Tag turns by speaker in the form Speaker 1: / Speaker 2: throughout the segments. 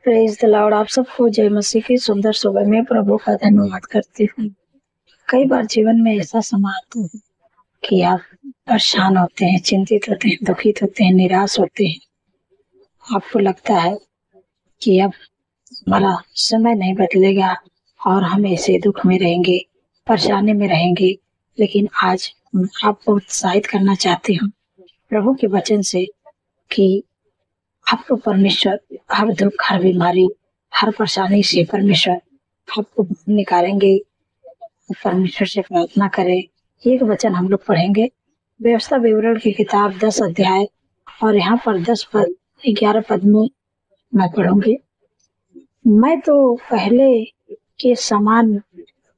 Speaker 1: Praise the Lord. आप सबको जय मसीह की सुंदर सुबह में प्रभु का धन्यवाद करती हूँ। कई बार जीवन में ऐसा समय आता है कि आप परेशान होते हैं, चिंतित होते हैं, दुखित होते हैं, निराश होते हैं। आपको लगता है कि अब हमारा समय नहीं बदलेगा और हम ऐसे दुख में रहेंगे, परेशानी में रहेंगे। लेकिन आज मैं आपको उत्साहित करना चाहती हूँ प्रभु के वचन से कि आपको परमेश्वर हर दुख, हर बीमारी, हर परेशानी से परमेश्वर आपको बाहर निकालेंगे। परमेश्वर से प्रार्थना करें। एक वचन हम लोग पढ़ेंगे, व्यवस्था विवरण की किताब 10 अध्याय और यहाँ पर 10 पद 11 पद में मैं पढ़ूंगी। मैं तो पहले के समान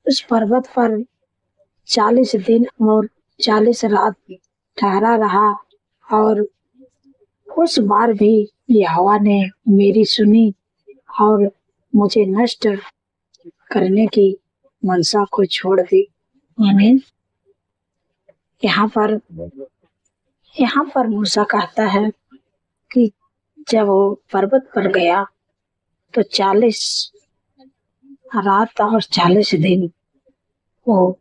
Speaker 1: उस पर्वत पर 40 दिन और 40 रात ठहरा रहा और उस बार भी यहोवा ने मेरी सुनी और मुझे नष्ट करने की मनसा को छोड़ दी। आमीन। यहाँ पर मूसा कहता है कि जब वो पर्वत पर गया तो 40 रात और 40 दिन वो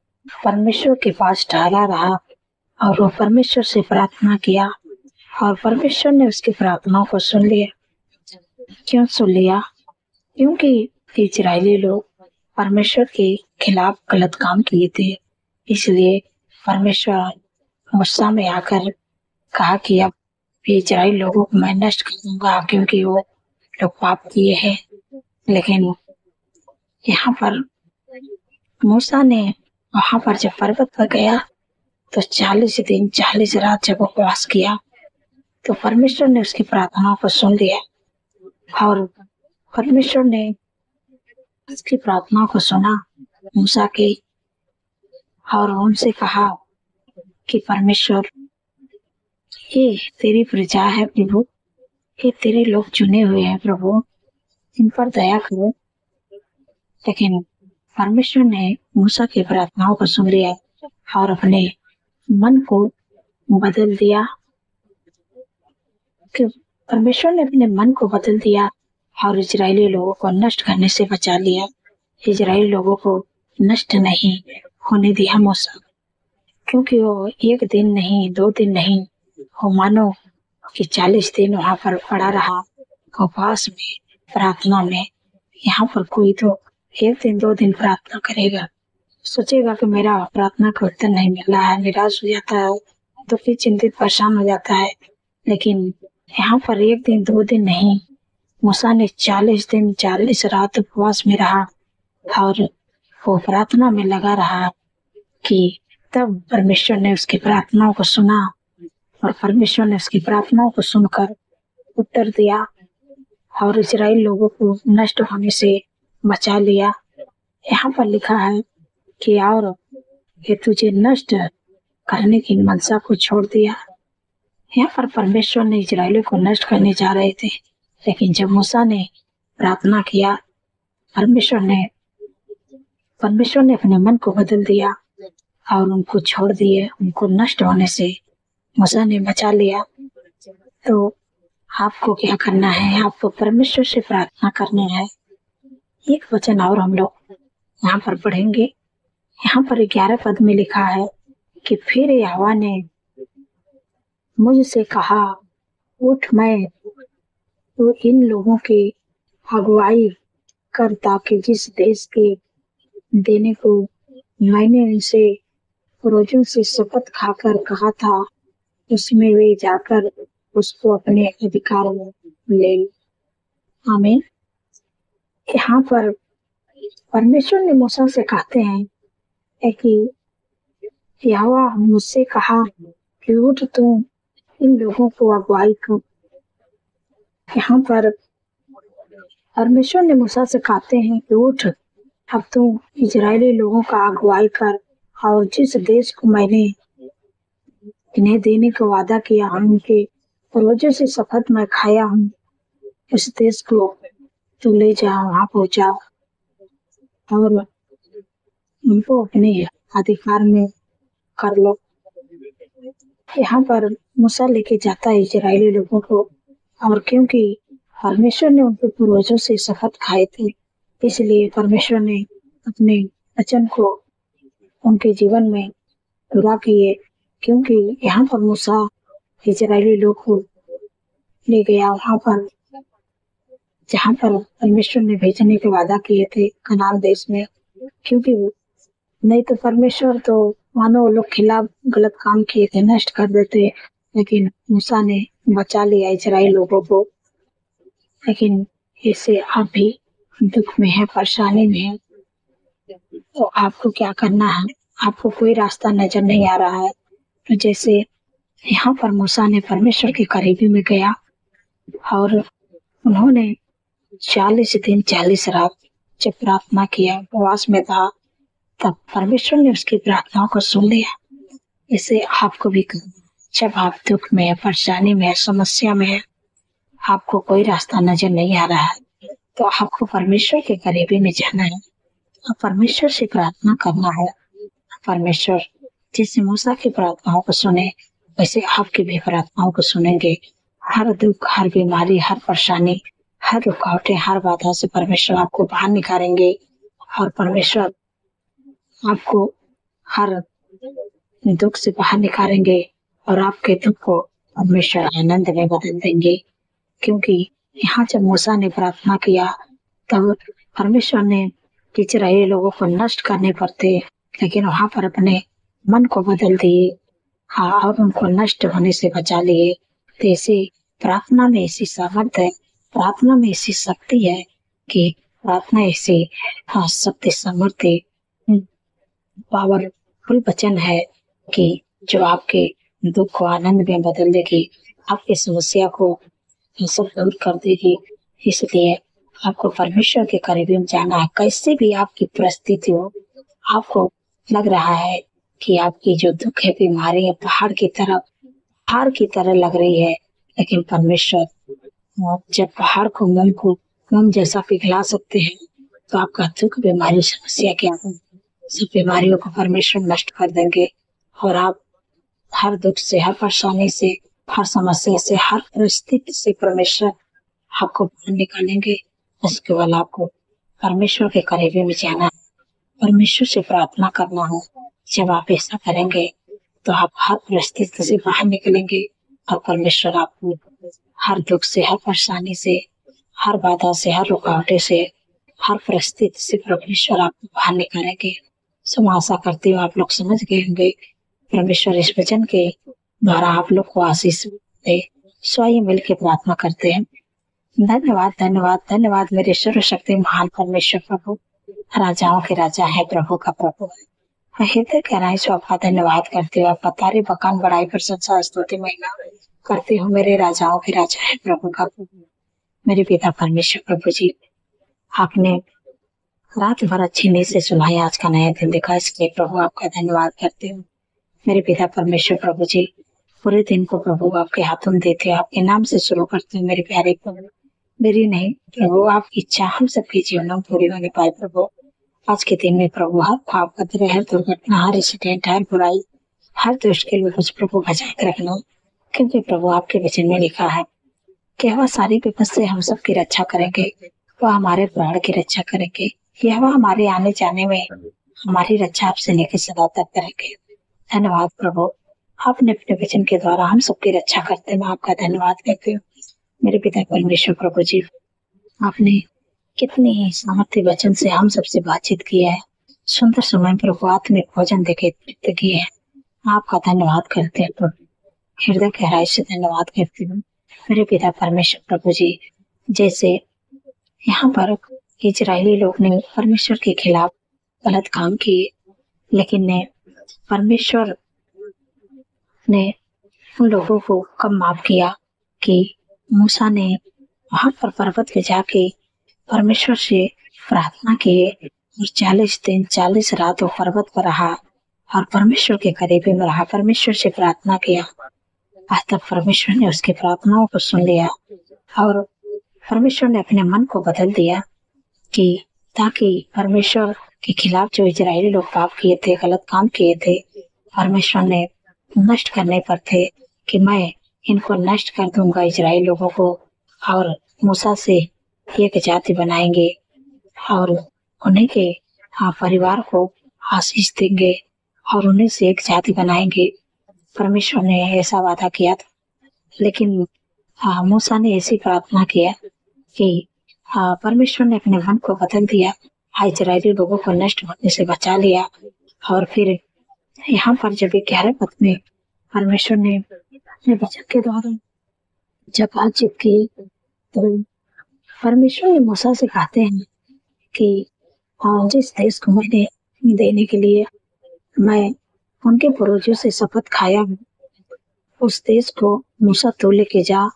Speaker 1: परमेश्वर के पास ठहरा रहा और वो परमेश्वर से प्रार्थना किया और परमेश्वर ने उसकी प्रार्थनाओं को सुन लिया। क्यों सुन लिया? क्योंकि इजरायली लोग परमेश्वर के खिलाफ गलत काम किए थे। इसलिए परमेश्वर मूसा में आकर कहा कि अब इजराइल लोगों को मैं नष्ट कर दूंगा क्योंकि वो लोग पाप किए हैं। लेकिन यहाँ पर मूसा ने वहां पर जब पर्वत पर गया तो 40 दिन 40 रात जब उपवास किया तो परमेश्वर ने उसकी प्रार्थनाओं को सुन लिया और परमेश्वर ने उसकी प्रार्थनाओं को सुना मूसा की और उनसे कहा कि परमेश्वर, ये तेरी प्रजा है प्रभु, ये तेरे लोग चुने हुए हैं प्रभु, इन पर दया करो। लेकिन परमेश्वर ने मूसा की प्रार्थनाओं को सुन लिया और अपने मन को बदल दिया। कि परमेश्वर ने अपने मन को बदल दिया और इजरायली लोगों को नष्ट करने से बचा लिया। इजरायली लोगों को नष्ट नहीं होने दिया मूसा, क्योंकि वो एक दिन नहीं, 2 दिन नहीं, वो मानो कि 40 दिन वहां पर पड़ा रहा उपवास में, प्रार्थना में। यहाँ पर कोई तो 1 दिन 2 दिन प्रार्थना करेगा, सोचेगा कि मेरा प्रार्थना का उत्तर नहीं मिल रहा है, निराश हो जाता है, दुखी, चिंतित, परेशान हो जाता है। लेकिन यहाँ पर 1 दिन 2 दिन नहीं, मूसा ने 40 दिन 40 रात उपवास में रहा और वो प्रार्थना में लगा रहा कि तब परमेश्वर ने उसकी प्रार्थनाओं को सुना और परमेश्वर ने उसकी प्रार्थनाओं को सुनकर उत्तर दिया और इजराइल लोगों को नष्ट होने से बचा लिया। यहाँ पर लिखा है कि और ये तुझे नष्ट करने की मनसा को छोड़ दिया। यहाँ पर परमेश्वर ने इजराइलियों को नष्ट करने जा रहे थे, लेकिन जब मूसा ने प्रार्थना किया, परमेश्वर ने अपने मन को बदल दिया और उनको छोड़ दिए, उनको नष्ट होने से मूसा ने बचा लिया। तो आपको क्या करना है? आपको परमेश्वर से प्रार्थना करनी है। एक वचन और हम लोग यहाँ पर पढ़ेंगे। यहाँ पर 11 पद में लिखा है कि फिर यहोवा ने मुझसे कहा, उठ, मैं तो इन लोगों की अगुवाई कर, ताकि जिस देश के देने को मैंने उनसे पूर्वजों से शपथ खाकर कहा था, उसमें वे जाकर उसको अपने अधिकार में ले। आमीन। यहाँ पर परमेश्वर ने मूसा से कहते हैं कि यहोवा मुझसे कहा कि उठ, तुम इन लोगों को अगुवाई कर। यहाँ पर परमेश्वर ने मूसा से कहते हैं कि उठ, अब तुम इजरायली लोगों का अगुवाई कर और जिस देश को मैंने इन्हें देने का वादा किया, उनके पूर्वजों से शपथ मैं खाया हूँ, उस देश को तू ले जा, वहां पहुंचा और उनको अपने अधिकार में कर लो। यहाँ पर मूसा लेके जाता है इजरायली लोगों को, और क्योंकि परमेश्वर ने उनके पूर्वजों से शपथ खाए थे, इसलिए परमेश्वर ने अपने वचन को उनके जीवन में पूरा किए। क्योंकि यहाँ पर मूसा इजरायली लोग को ले गया वहाँ पर जहाँ पर परमेश्वर ने भेजने के वादा किए थे कनान देश में। क्योंकि नहीं तो परमेश्वर तो मानो लोग खिलाफ गलत काम किए थे, नष्ट कर देते, लेकिन मूसा ने बचा लिया इजराइल लोगों को। लेकिन इससे आप भी दुख में है, परेशानी में है, तो आपको क्या करना है? आपको कोई रास्ता नजर नहीं आ रहा है, तो जैसे यहाँ पर मूसा ने परमेश्वर के करीबी में गया और उन्होंने 40 दिन 40 रात जब प्रार्थना किया, उपवास में था, तब परमेश्वर ने उसकी प्रार्थनाओं को सुन लिया। इसे आपको भी जब आप दुख में है, परेशानी में है, समस्या में है, आपको कोई रास्ता नजर नहीं आ रहा है, तो आपको परमेश्वर के करीबी में जाना है और परमेश्वर से प्रार्थना करना है। परमेश्वर जैसे मूसा की प्रार्थनाओं को सुने, वैसे आपकी भी प्रार्थनाओं को सुनेंगे। हर दुख, हर बीमारी, हर परेशानी, हर रुकावटें, हर बाधा से परमेश्वर आपको बाहर निकालेंगे और परमेश्वर आपको हर दुख से बाहर निकालेंगे और आपके दुख को परमेश्वर आनंद में बदल देंगे। क्योंकि यहाँ जब मूसा ने प्रार्थना किया तब परमेश्वर ने इजरायली लोगों को नष्ट करने पर थे, लेकिन वहाँ पर अपने मन को बदल दिए और उनको नष्ट होने से बचा लिए। तो ऐसी प्रार्थना में ऐसी सामर्थ है, प्रार्थना में ऐसी शक्ति है कि प्रार्थना ऐसी शक्ति सामर्थ्य पावरफुल वचन है कि जो आपके दुख को आनंद में बदल देगी, आपकी समस्या को सब दूर कर देगी। इसलिए आपको परमेश्वर के करीबी में जाना है। कैसे भी आपकी परिस्थिति हो, आपको लग रहा है कि आपकी जो दुख है, बीमारी है, पहाड़ की तरह लग रही है, लेकिन परमेश्वर जब पहाड़ को मोम जैसा पिघला सकते हैं, तो आपका दुख, बीमारी, समस्या क्या हो, सब बीमारियों को परमेश्वर नष्ट कर देंगे और आप हर दुख से, हर परेशानी से, हर समस्या से, हर परिस्थिति से परमेश्वर आपको बाहर निकालेंगे। उसके बाद आपको परमेश्वर के करीबी में जाना है, परमेश्वर से प्रार्थना करना है। जब आप ऐसा करेंगे तो आप हर परिस्थिति से बाहर निकलेंगे और परमेश्वर आपको हर दुख से, हर परेशानी से, हर बाधा से, हर रुकावटें से, हर परिस्थिति से परमेश्वर आपको बाहर निकालेंगे। सो आशा करती हूँ आप लोग समझ गए होंगे। परमेश्वर इस वचन के द्वारा आप लोग को आशीष दे। स्वयं मिलकर प्रार्थना करते हैं। धन्यवाद, धन्यवाद, धन्यवाद मेरे सर्वशक्ति महान परमेश्वर प्रभु, राजाओं के राजा है, प्रभु का प्रभु है। मैं हृदय गहराई से आपका धन्यवाद करती हूँ। आपका तारीफ, बखान, बड़ाई, प्रशंसा, स्तुति, महिमा करती हूँ। मेरे राजाओं के राजा है, प्रभु का प्रभु। मेरे पिता परमेश्वर प्रभु जी, आपने रात भर अच्छी नींद से सुनाई, आज का नया दिन दिखा, इसलिए प्रभु आपका धन्यवाद करती हूँ। मेरे पिता परमेश्वर प्रभु जी, पूरे दिन को प्रभु आपके हाथों में देते, आपके नाम से शुरू करते हैं। मेरे प्यारे प्रभु, मेरी नहीं प्रभु, आपकी इच्छा हम सबके जीवन में पूरी होने पाए। प्रभु आज के दिन में प्रभु हर पाप, कतरे, हर दुर्घटना, हर एक्सीडेंट, हर बुराई, हर दुष्ट के लोग प्रभु बचा के रखना। क्योंकि प्रभु आपके वचन में लिखा है कि वह सारी विपद से हम सबकी रक्षा करेंगे, वह हमारे प्राण की रक्षा करेंगे, यह वह हमारे आने जाने में हमारी रक्षा आपसे लेकर सदा तक करेंगे। धन्यवाद प्रभु, आपने अपने वचन के द्वारा हम सबकी रक्षा करते, मैं आपका धन्यवाद करती हूँ। मेरे पिता परमेश्वर प्रभु जी, आपने कितने ही सामर्थ्य वचन से हम सबसे बातचीत किया है, सुंदर समय प्रभु आत्मिक भोजन देके तृप्त किए हैं। आपका धन्यवाद करते हैं प्रभु, हृदय गहराई से धन्यवाद करती हूँ। मेरे पिता परमेश्वर प्रभु जी, जैसे यहाँ पर इजरायली लोग ने परमेश्वर के खिलाफ गलत काम किए, लेकिन ने परमेश्वर ने उन लोगों को कब माफ किया कि मूसा ने वहां पर पर्वत पे जाके परमेश्वर से प्रार्थना किए और 40 दिन 40 रात वो पर्वत पर रहा और परमेश्वर के करीबी में रहा, परमेश्वर से प्रार्थना किया। आज तक परमेश्वर ने उसकी प्रार्थनाओं को सुन लिया और परमेश्वर ने अपने मन को बदल दिया कि ताकि परमेश्वर के खिलाफ जो इजरायली लोग पाप किए थे, गलत काम किए थे, परमेश्वर ने नष्ट करने पर थे कि मैं इनको नष्ट कर दूंगा इजराइल लोगों को और मूसा से एक जाति बनाएंगे और उन्हीं के परिवार को आशीष देंगे और उन्हीं से एक जाति बनाएंगे। परमेश्वर ने ऐसा वादा किया था, लेकिन मूसा ने ऐसी प्रार्थना किया कि परमेश्वर ने अपने मन को बदल दिया, इजरायली लोगों को नष्ट होने से बचा लिया। और फिर यहाँ पर जब 11 पद में परमेश्वर ने अपने वचन के द्वारा जब बातचीत की तो परमेश्वर ने मूसा से कहते हैं कि जिस देश को मैंने देने के लिए मैं उनके पूर्वजों से शपथ खाया हूँ, उस देश को मूसा तू लेके जा,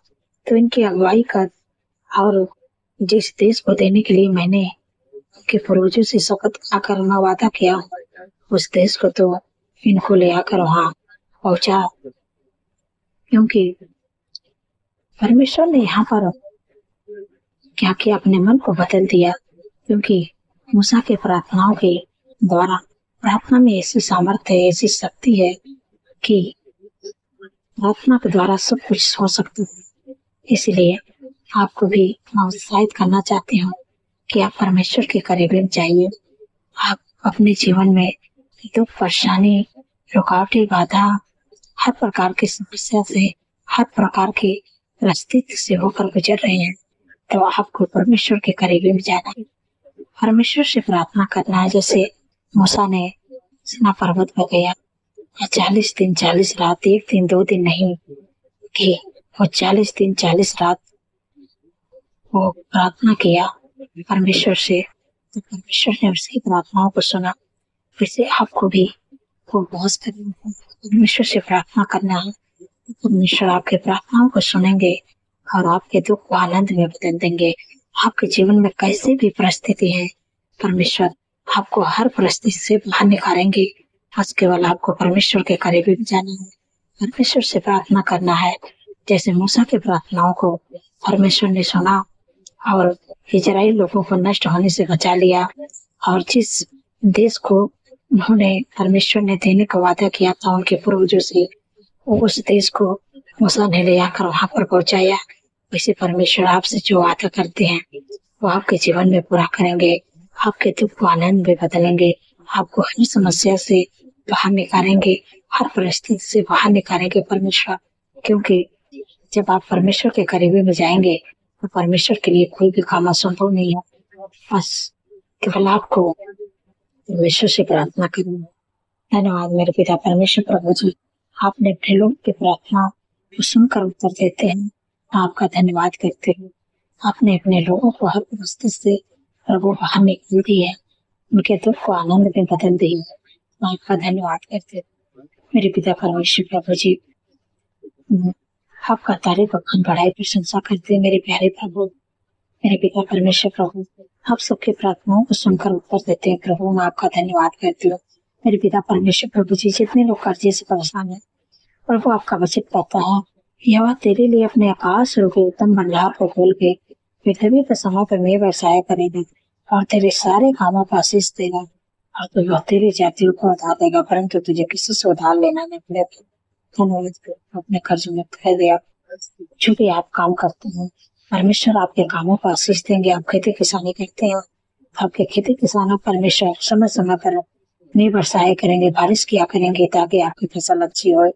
Speaker 1: तो इनकी अगुवाई कर। और जिस देश को देने के लिए मैंने उनके पूर्वजों से शपथ खाकर मैं वादा किया हूँ, उस देश को तो इनको ले आकर वहाँ पहुंचा। क्योंकि परमेश्वर ने यहाँ पर क्या किया, अपने मन को बदल दिया। क्योंकि मूसा के प्रार्थनाओं के द्वारा, प्रार्थना में ऐसी सामर्थ्य है, ऐसी शक्ति है कि प्रार्थना के द्वारा सब कुछ हो सकता है। इसलिए आपको भी मैं उत्साहित करना चाहती हूँ कि आप परमेश्वर के करीब जाइए। आप अपने जीवन में दुख, परेशानी, रुकावटें, बाधा, हर प्रकार की समस्या से, हर प्रकार के रास्ते से होकर गुजर रहे हैं, तो आपको परमेश्वर के करीब जाना है, परमेश्वर से प्रार्थना करना है। जैसे मूसा ने सिना पर्वत पर गया 40 दिन 40 रात, एक दिन 2 दिन नहीं कि वो 40 दिन 40 रात वो प्रार्थना किया परमेश्वर से, तो परमेश्वर ने उसकी प्रार्थनाओं को सुना। वैसे आपको भी उपवास करना है, परमेश्वर से प्रार्थना करना है, परमेश्वर आपके प्रार्थनाओं को सुनेंगे और आपके दुख को आनंद में बदल देंगे। आपके जीवन में कैसे भी परिस्थिति है, परमेश्वर आपको हर परिस्थिति से बाहर निकालेंगे। बस केवल आपको परमेश्वर के करीब जाना है, परमेश्वर से प्रार्थना करना है। जैसे मूसा के प्रार्थनाओं को परमेश्वर ने सुना और इजराइल लोगों को नष्ट होने से बचा लिया, और जिस देश को उन्होंने परमेश्वर ने देने का वादा किया था उनके पूर्वजों से, उस देश को मूसा ने ले आकर वहां पर पहुंचाया। वैसे परमेश्वर आपसे जो वादा करते हैं वो आपके जीवन में पूरा करेंगे। आपके दुख को आनंद में बदलेंगे, आपको हर समस्या से बाहर निकालेंगे, हर परिस्थिति से बाहर निकालेंगे परमेश्वर। क्योंकि जब आप परमेश्वर के करीब में जाएंगे तो परमेश्वर के लिए कोई भी काम असंभव नहीं है। बस केवल आपको परमेश्वर से प्रार्थना करनी है। धन्यवाद मेरे पिता परमेश्वर प्रभु जी, आपने अपने लोग की प्रार्थना को सुनकर उत्तर देते हैं, आपका धन्यवाद करते हैं। आपने अपने लोगों को हर परिस्थिति से प्रभु बाहर निकाल दी है, उनके दुख को आनंद में बदल दी है, आपका धन्यवाद करते हैं मेरे पिता परमेश्वर प्रभु जी। आपका तारीफ बखान बढ़ाई प्रशंसा करते हैं मेरे प्यारे प्रभु। मेरे पिता परमेश्वर प्रभु, आप सबके प्रार्थनाओं को सुनकर उत्तर देते हैं प्रभु, मैं आपका धन्यवाद करती हूँ मेरे पिता परमेश्वर प्रभु जी। जितने लोग कर्जे से परेशान है प्रभु, आपका वचन कहता है यहोवा तेरे लिए अपने आकाश रूपी उत्तम भंडार को खोल के पृथ्वी के समय पर मेघ बरसाया करेगा और तेरे सारे कामों का आशीष देगा, और तो तेरी जातियों को उधार देगा, परंतु तुझे किसी से उधार लेना नहीं पड़ेगा। धन्यवाद, अपने कर्ज मुक्त कर दिया। जो भी आप काम करते हैं परमेश्वर आपके कामों को आशीष देंगे। आप खेती किसानी करते हैं, आपके खेती किसानों परमेश्वर समय समय पर मेघ बरसाया करेंगे, बारिश किया करेंगे ताकि आपकी फसल अच्छी हो।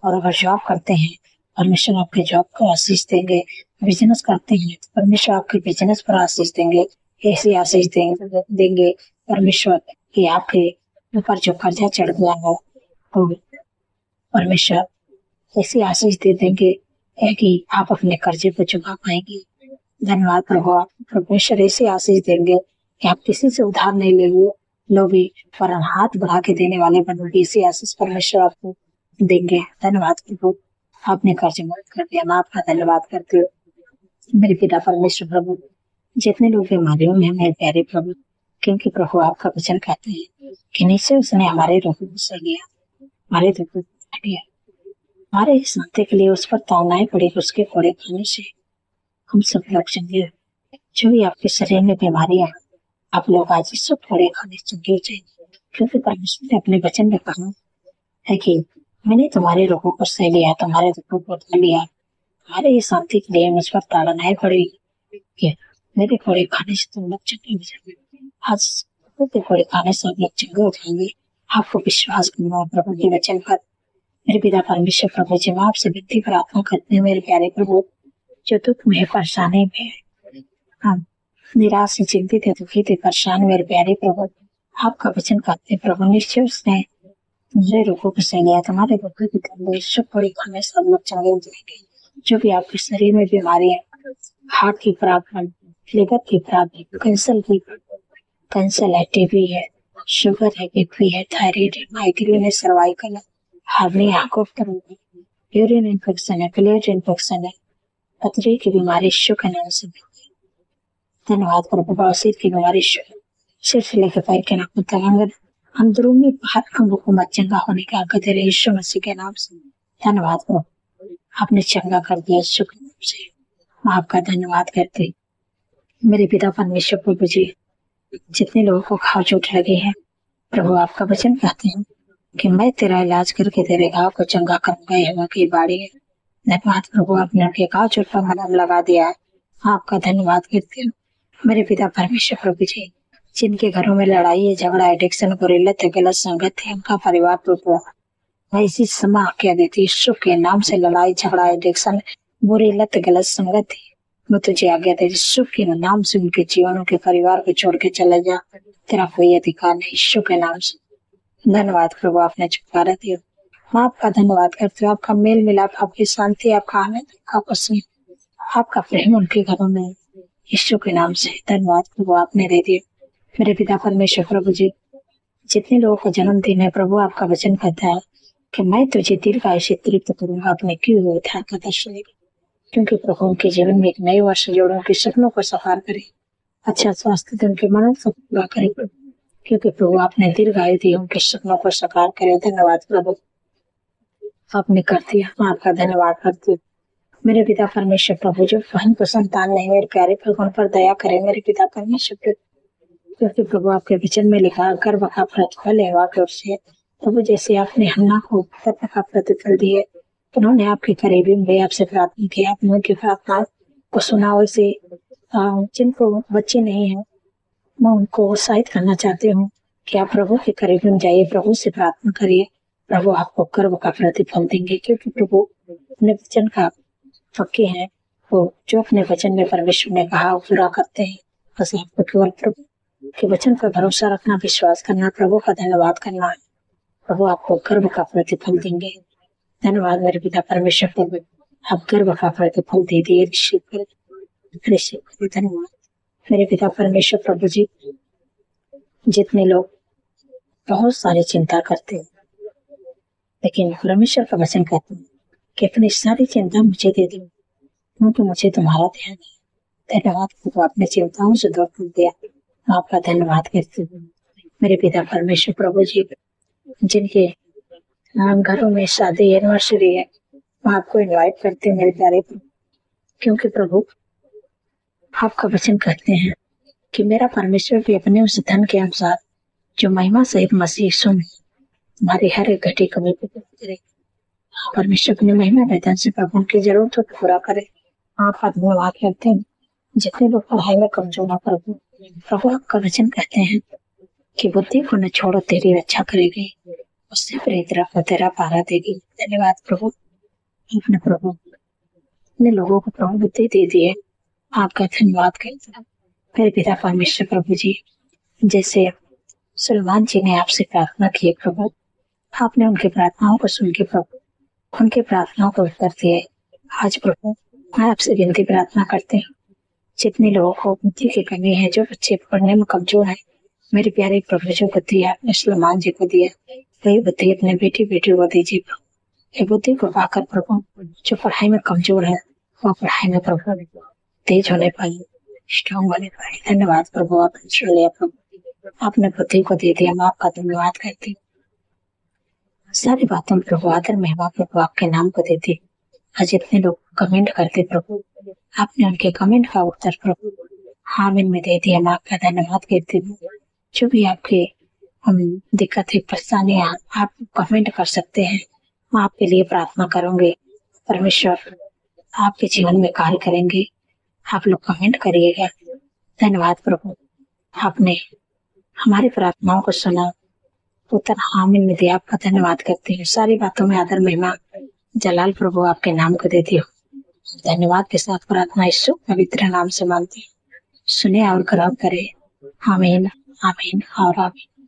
Speaker 1: और अगर जॉब करते हैं परमेश्वर आपके जॉब को आशीष देंगे, बिजनेस करते हैं तो परमेश्वर आपके बिजनेस पर आशीष देंगे, ऐसी आशीष देंगे परमेश्वर कि आपके ऊपर जो कर्जा चढ़ गया है तो परमेश्वर ऐसी आशीष दे देंगे कि आप अपने कर्जे को चुका पाएंगे। धन्यवाद प्रभु, आप परमेश्वर ऐसी आशीष देंगे कि आप किसी से उधार नहीं लेंगे, लोभी पर हाथ बढ़ा के देने वाले बनोगे, ऐसी आशीष परमेश्वर आपको देंगे। धन्यवाद प्रभु, आपने कर्ज मुक्त कर दिया, मैं आपका धन्यवाद करती हूँ मेरे पिता परमेश्वर प्रभु। जितने लोग बीमारियों में मेरे प्यारे प्रभु, क्योंकि प्रभु आपका वचन कहते हैं कि निश्चय उसने हमारे रोगों को सह लिया, हमारे दुख को दिया, हमारे शांति के लिए उस पर तावनाएं पड़ी, उसके कोड़े खाने से हम सब लोग चंगे। जो भी आपके शरीर में बीमारियां आप लोग आज इस कोड़े खाने चंगे हो जाएंगे, क्योंकि परमेश्वर ने अपने वचन में कहा है कि मैंने तुम्हारे रोगों को सह लिया, तुम्हारे दुखों को उठा लिया, हमारे शांति के लिए मुझ पर ताड़नाएं पड़ी, कि मेरे कोड़े खाने से तुम लोग चंगे हो जाओगे, आज मेरे कोड़े खाने से आप लोग चंगे हो जाएंगे। आपको विश्वास करना है प्रभु के वचन पर। मेरे पिता परमेश्वर प्रभु जी, मैं आपसे विनती प्रार्थना करते हैं मेरे प्यारे प्रभु, जो दुख में परेशानी में है, हम निराश से चिंतित है, दुखी थे, परेशान मेरे प्यारे प्रभु, आपका वचन कहते प्रभु निश्चय उसने तुम्हारे रोगों को सह लिया, तुम्हारे रोगों की गंदे सब बड़ी खाने सब लोग चंगे हो जाएंगे। जो भी आपके शरीर में बीमारी है, हार्ट की प्रॉब्लम, लिवर की प्रॉब्लम, कैंसर है, टीबी है, शुगर है, बीपी है, थायराइड है, माइग्रेन है, सर्वाइकल है, हार्निया, यूरिन इन्फेक्शन है, प्लेट इन्फेक्शन है, पथरी की बीमारी, शुगर नाम से धन्यवाद प्रभु, बवासीर की बीमारी, सिर से लेकर पैर के नाम तक अंदरूनी बाहर अंगों को मत चंगा होने का आज्ञा दे रहे यीशु मसीह के नाम से। धन्यवाद प्रभु, आपने चंगा कर दिया यीशु के नाम से। मैं आपका धन्यवाद करते मेरे पिता परमेश्वर प्रभु जी, जितने लोगों को घाव चोट लगे हैं प्रभु, आपका वचन कहते हैं कि मैं तेरा इलाज करके तेरे घाव को चंगा करूंगा, यहोवा की बाड़ी है। धन्यवाद प्रभु, आपने उनके घाव चोट पर मलहम लगा दिया है, आपका धन्यवाद करते हैं मेरे पिता परमेश्वर प्रभु जी। जिनके घरों में लड़ाई है, झगड़ा, एडिक्शन, गुरिल्लत है, गलत संगत है, उनका परिवार टूटा, मैं इसी समय आज्ञा देती यीशु के नाम से लड़ाई, झगड़ा, एडिक्शन, बुरी लत, गलत संगत है, मैं तुझे आज्ञा देती यीशु के नाम से उनके जीवनों के परिवार को छोड़ के चले जा, तेरा कोई अधिकार नहीं यीशु के नाम से। धन्यवाद प्रभु, आपने छुटकारा दिया, मैं आपका धन्यवाद करती हूँ। आपका मेल मिलाप, आपकी शांति, आपका आनंद, आपका स्नेह, आपका प्रेम उनके घरों में यीशु के नाम से। धन्यवाद प्रभु, आपने दे दिया मेरे पिता परमेश्वर प्रभु जी। जितने लोगों का जन्मदिन है प्रभु, आपका वचन कहता है कि मैं तुझे दीर्घायु से तृप्त करूंगा, अपने किए हुए उद्धार का दर्शन देगा, क्योंकि प्रभु उनके जीवन में एक नए वर्ष जोड़ो, उनके सपनों को साकार करे, अच्छा स्वास्थ्य दे, उनके मनों को पूरा करे प्रभु, क्योंकि प्रभु आपने दीर्घायु दी, उनके सपनों को साकार करे। धन्यवाद प्रभु, आपने कर दिया, मैं आपका धन्यवाद करती हूँ मेरे पिता परमेश्वर प्रभु। जो बहन को संतान नहीं, मेरे प्यारे प्रभु उन पर दया करे मेरे पिता परमेश्वर प्रभु, क्योंकि प्रभु आपके वचन में लिखा गर्व का प्रतिफल है वाक्य से। प्रभु जैसे आपने हन्ना को गर्व का प्रतिफल दिए, उन्होंने आपके करीबी में आपसे प्रार्थना की, आपने उनकी प्रार्थना को सुना। वैसे जिनको बच्चे नहीं है, मैं उनको उत्साहित करना चाहती हूँ कि आप प्रभु के करीब में जाइए, प्रभु से प्रार्थना करिए, प्रभु आपको गर्व का प्रतिफल देंगे, क्योंकि प्रभु अपने वचन का पक्के हैं, वो जो अपने वचन में परमेश्वर ने कहा वो पूरा करते हैं। बस आपको केवल प्रभु के वचन पर भरोसा रखना, विश्वास करना, प्रभु का धन्यवाद करना है, प्रभु आपको गर्व का प्रतिफल देंगे। धन्यवाद मेरे पिता परमेश्वर प्रभु, आप गर्व का प्रतिफल दे दिए, धन्यवाद मेरे पिता परमेश्वर प्रभु जी। जितने लोग बहुत सारी चिंता करते हैं, लेकिन परमेश्वर का वचन कहते हैं कि अपनी सारी चिंता मुझे दे दो, क्योंकि मुझे तुम्हारा ध्यान है। धन्यवाद प्रभु, आपने चिंताओं से दूर कर दिया, आपका धन्यवाद करती हूँ मेरे पिता परमेश्वर प्रभु जी। जिनके घरों में शादी एनिवर्सरी है, मैं आपको इनवाइट करती हूँ मेरे प्यारे प्रभु, क्योंकि प्रभु आपका वचन कहते हैं कि मेरा परमेश्वर भी अपने उस धन के अनुसार जो महिमा सहित मसीह सुन हमारे हर एक घटी कमी को करे। परमेश्वर अपने महिमा वेतन से प्रभु की जरूरतों को पूरा करे। आपका धन्यवाद करते हैं। जितने लोग पढ़ाई में कमजोर है प्रभु, प्रभु आपका वचन कहते हैं कि बुद्धि को न छोड़ो, तेरी रक्षा करेगी, उससे प्रेरित रखो, तेरा पहरा देगी। धन्यवाद प्रभु, आपने प्रभु अपने लोगों को प्रभु बुद्धि दे दी है, आपका धन्यवाद करते हैं मेरे पिता परमेश्वर प्रभु जी। जैसे सुलेमान जी ने आपसे प्रार्थना की प्रभु, आपने उनकी प्रार्थनाओं को सुन के प्रभु उनकी प्रार्थनाओं को उत्तर दिए। आज प्रभु मैं आपसे विनती प्रार्थना करते हैं, जितने लोगों को बुद्धि की कमी है, जो बच्चे पढ़ने में कमजोर है, मेरे प्यारे प्रभु जो बुद्धि आपने सुलेमान जी को दिया, वही बुद्धि अपने बेटी को दीजिए। ये बुद्धि को पाकर प्रभु जो पढ़ाई में कमजोर है, वो पढ़ाई में प्रभु तेज होने पाए, स्ट्रॉन्ग होने पाए। धन्यवाद प्रभु, आपने सुन लिया प्रभु, आपने बुद्धि को दे दिया, मैं आपका धन्यवाद करती हूँ। सारी बातों प्रभु आदर महिमा प्रभु आपके नाम को देती। आज जितने लोग कमेंट करते प्रभु, आपने उनके कमेंट का उत्तर प्रभु आमीन में दे दिया, मैं आपका धन्यवाद करती हूँ। जो भी आपके दिक्कत है, परेशानियां, आप कमेंट कर सकते हैं, मैं आपके लिए प्रार्थना करूंगी। परमेश्वर आपके जीवन में कार्य करेंगे, आप लोग कमेंट करिएगा। धन्यवाद प्रभु, आपने हमारी प्रार्थनाओं को सुना। पुत्र हामिद निधि आपका धन्यवाद करती हूँ। सारी बातों में आदर महिमा जलाल प्रभु आपके नाम को देती हूँ। धन्यवाद के साथ प्रार्थना यीशु पवित्र नाम से मांगती हूँ। सुने और ग्रहण करे। आमीन, आमीन और आमीन।